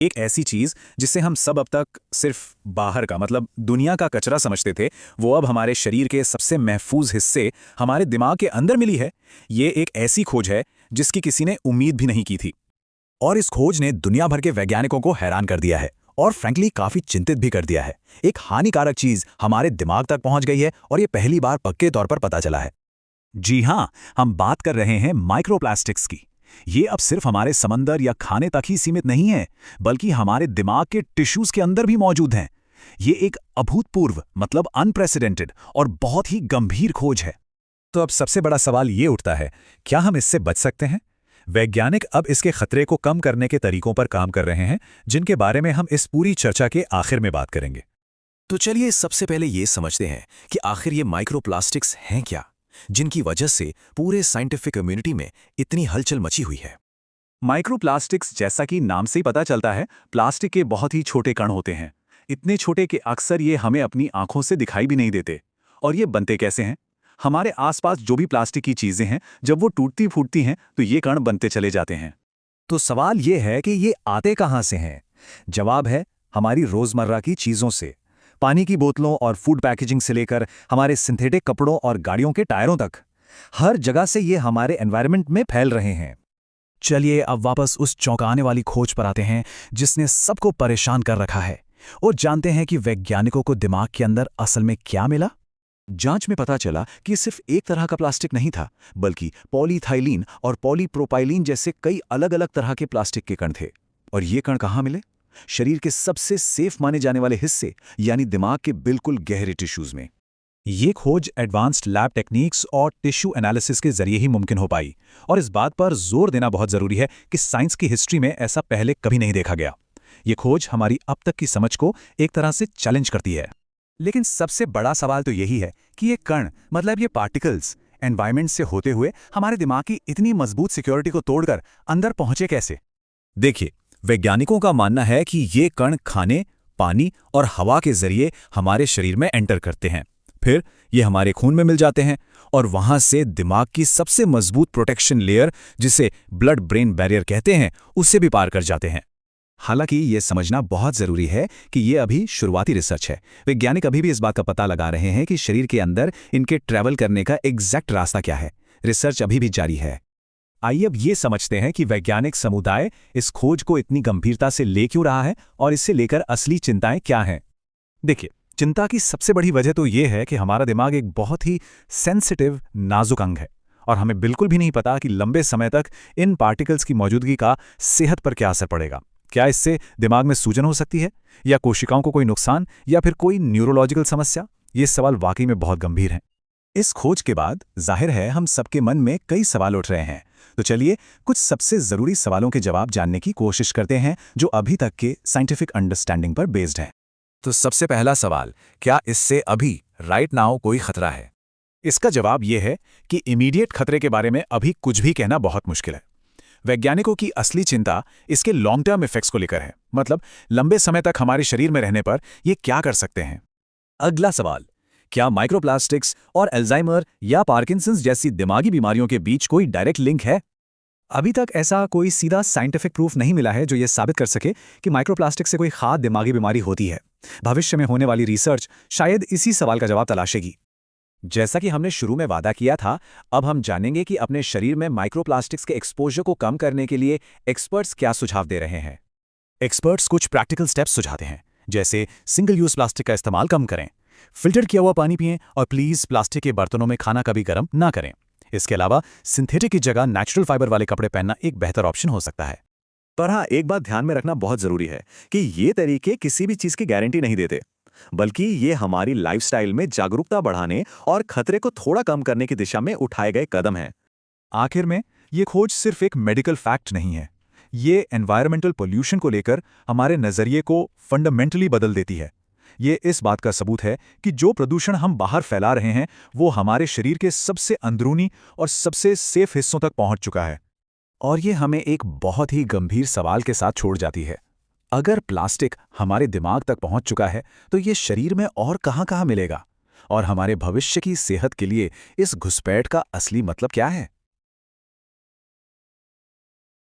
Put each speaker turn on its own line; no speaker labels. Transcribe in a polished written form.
एक ऐसी चीज जिसे हम सब अब तक सिर्फ बाहर का मतलब दुनिया का कचरा समझते थे, वो अब हमारे शरीर के सबसे महफूज हिस्से हमारे दिमाग के अंदर मिली है। ये एक ऐसी खोज है जिसकी किसी ने उम्मीद भी नहीं की थी। और इस खोज ने दुनिया भर के वैज्ञानिकों को हैरान कर दिया है और फ्रैंकली काफी चिंतित भी कर दिया है। एक हानिकारक चीज हमारे दिमाग तक पहुंच गई है और ये पहली बार पक्के तौर पर पता चला है। जी हां, हम बात कर रहे हैं माइक्रोप्लास्टिक्स की। ये अब सिर्फ हमारे समंदर या खाने तक ही सीमित नहीं है, बल्कि हमारे दिमाग के टिश्यूज के अंदर भी मौजूद हैं। ये एक अभूतपूर्व मतलब अनप्रेसिडेंटेड और बहुत ही गंभीर खोज है। तो अब सबसे बड़ा सवाल ये उठता है, क्या हम इससे बच सकते हैं? वैज्ञानिक अब इसके खतरे को कम करने के तरीकों पर काम कर रहे हैं, जिनके बारे में हम इस पूरी चर्चा के आखिर में बात करेंगे।
तो चलिए सबसे पहले ये समझते हैं कि आखिर ये माइक्रोप्लास्टिक्स हैं क्या, जिनकी वजह से पूरे साइंटिफिक कम्युनिटी में इतनी हलचल मची हुई है।
माइक्रोप्लास्टिक्स, जैसा कि नाम से ही पता चलता है, प्लास्टिक के बहुत ही छोटे कण होते हैं। इतने छोटे कि अक्सर ये हमें अपनी आंखों से दिखाई भी नहीं देते। और ये बनते कैसे हैं? हमारे आसपास जो भी प्लास्टिक की चीजें हैं, जब वो टूटती फूटती हैं तो ये कण बनते चले जाते हैं।
तो सवाल ये है कि ये आते कहाँ से हैं? जवाब है, हमारी रोजमर्रा की चीजों से। पानी की बोतलों और फूड पैकेजिंग से लेकर हमारे सिंथेटिक कपड़ों और गाड़ियों के टायरों तक, हर जगह से ये हमारे एनवायरनमेंट में फैल रहे हैं।
चलिए अब वापस उस चौंकाने वाली खोज पर आते हैं जिसने सबको परेशान कर रखा है, और जानते हैं कि वैज्ञानिकों को दिमाग के अंदर असल में क्या मिला।
जांच में पता चला कि सिर्फ एक तरह का प्लास्टिक नहीं था, बल्कि पॉलीथाइलीन और पॉलीप्रोपाइलीन जैसे कई अलग अलग तरह के प्लास्टिक के कण थे। और ये कण कहाँ मिले? शरीर के सबसे सेफ माने जाने वाले हिस्से, यानी दिमाग के बिल्कुल गहरे टिश्यूज में।
ये खोज एडवांस्ड लैब टेक्निक्स और टिश्यू एनालिसिस के जरिए ही मुमकिन हो पाई। और इस बात पर जोर देना बहुत जरूरी है कि साइंस की हिस्ट्री में ऐसा पहले कभी नहीं देखा गया। ये खोज हमारी अब तक की समझ को एक तरह से चैलेंज करती है। लेकिन सबसे बड़ा सवाल तो यही है कि ये कण मतलब ये पार्टिकल्स एनवायरनमेंट से होते हुए हमारे दिमाग की इतनी मजबूत सिक्योरिटी को तोड़कर अंदर पहुंचे कैसे?
देखिए, वैज्ञानिकों का मानना है कि ये कण खाने, पानी और हवा के जरिए हमारे शरीर में एंटर करते हैं। फिर ये हमारे खून में मिल जाते हैं और वहां से दिमाग की सबसे मजबूत प्रोटेक्शन लेयर, जिसे ब्लड ब्रेन बैरियर कहते हैं, उससे भी पार कर जाते हैं। हालांकि ये समझना बहुत जरूरी है कि ये अभी शुरुआती रिसर्च है। वैज्ञानिक अभी भी इस बात का पता लगा रहे हैं कि शरीर के अंदर इनके ट्रैवल करने का एग्जैक्ट रास्ता क्या है। रिसर्च अभी भी जारी है।
आइए अब ये समझते हैं कि वैज्ञानिक समुदाय इस खोज को इतनी गंभीरता से ले क्यों रहा है और इससे लेकर असली चिंताएं क्या हैं। देखिए, चिंता की सबसे बड़ी वजह तो ये है कि हमारा दिमाग एक बहुत ही सेंसिटिव, नाजुक अंग है और हमें बिल्कुल भी नहीं पता कि लंबे समय तक इन पार्टिकल्स की मौजूदगी का सेहत पर क्या असर पड़ेगा। क्या इससे दिमाग में सूजन हो सकती है, या कोशिकाओं को कोई नुकसान, या फिर कोई न्यूरोलॉजिकल समस्या? ये सवाल वाकई में बहुत गंभीर हैं। इस खोज के बाद जाहिर है हम सबके मन में कई सवाल उठ रहे हैं। तो चलिए कुछ सबसे जरूरी सवालों के जवाब जानने की कोशिश करते हैं जो अभी तक के साइंटिफिक अंडरस्टैंडिंग पर बेस्ड हैं।
तो सबसे पहला सवाल, क्या इससे अभी राइट नाउ कोई खतरा है?
इसका जवाब यह है कि इमीडिएट खतरे के बारे में अभी कुछ भी कहना बहुत मुश्किल है। वैज्ञानिकों की असली चिंता इसके लॉन्ग टर्म इफेक्ट्स को लेकर है, मतलब लंबे समय तक हमारे शरीर में रहने पर ये क्या कर सकते हैं।
अगला सवाल, क्या माइक्रोप्लास्टिक्स और अल्जाइमर या पार्किंसंस जैसी दिमागी बीमारियों के बीच कोई डायरेक्ट लिंक है?
अभी तक ऐसा कोई सीधा साइंटिफिक प्रूफ नहीं मिला है जो ये साबित कर सके कि माइक्रोप्लास्टिक से कोई खास दिमागी बीमारी होती है। भविष्य में होने वाली रिसर्च शायद इसी सवाल का जवाब तलाशेगी। जैसा कि हमने शुरू में वादा किया था, अब हम जानेंगे कि अपने शरीर में माइक्रोप्लास्टिक्स के एक्सपोजर को कम करने के लिए एक्सपर्ट्स क्या सुझाव दे रहे हैं। एक्सपर्ट्स कुछ प्रैक्टिकल स्टेप्स सुझाते हैं, जैसे सिंगल यूज प्लास्टिक का इस्तेमाल कम करें, फिल्टर किया हुआ पानी पिएं और प्लीज प्लास्टिक के बर्तनों में खाना कभी गर्म ना करें। इसके अलावा सिंथेटिक की जगह नेचुरल फाइबर वाले कपड़े पहनना एक बेहतर ऑप्शन हो सकता है।
पर हाँ, एक बात ध्यान में रखना बहुत जरूरी है कि ये तरीके किसी भी चीज की गारंटी नहीं देते, बल्कि ये हमारी लाइफस्टाइल में जागरूकता बढ़ाने और खतरे को थोड़ा कम करने की दिशा में उठाए गए कदम हैं।
आखिर में ये खोज सिर्फ एक मेडिकल फैक्ट नहीं है, ये एनवायरमेंटल पोल्यूशन को लेकर हमारे नजरिए को फंडामेंटली बदल देती है। ये इस बात का सबूत है कि जो प्रदूषण हम बाहर फैला रहे हैं वो हमारे शरीर के सबसे अंदरूनी और सबसे सेफ हिस्सों तक पहुंच चुका है। और ये हमें एक बहुत ही गंभीर सवाल के साथ छोड़ जाती है। अगर प्लास्टिक हमारे दिमाग तक पहुंच चुका है तो ये शरीर में और कहां-कहां मिलेगा? और हमारे भविष्य की सेहत के लिए इस घुसपैठ का असली मतलब क्या है?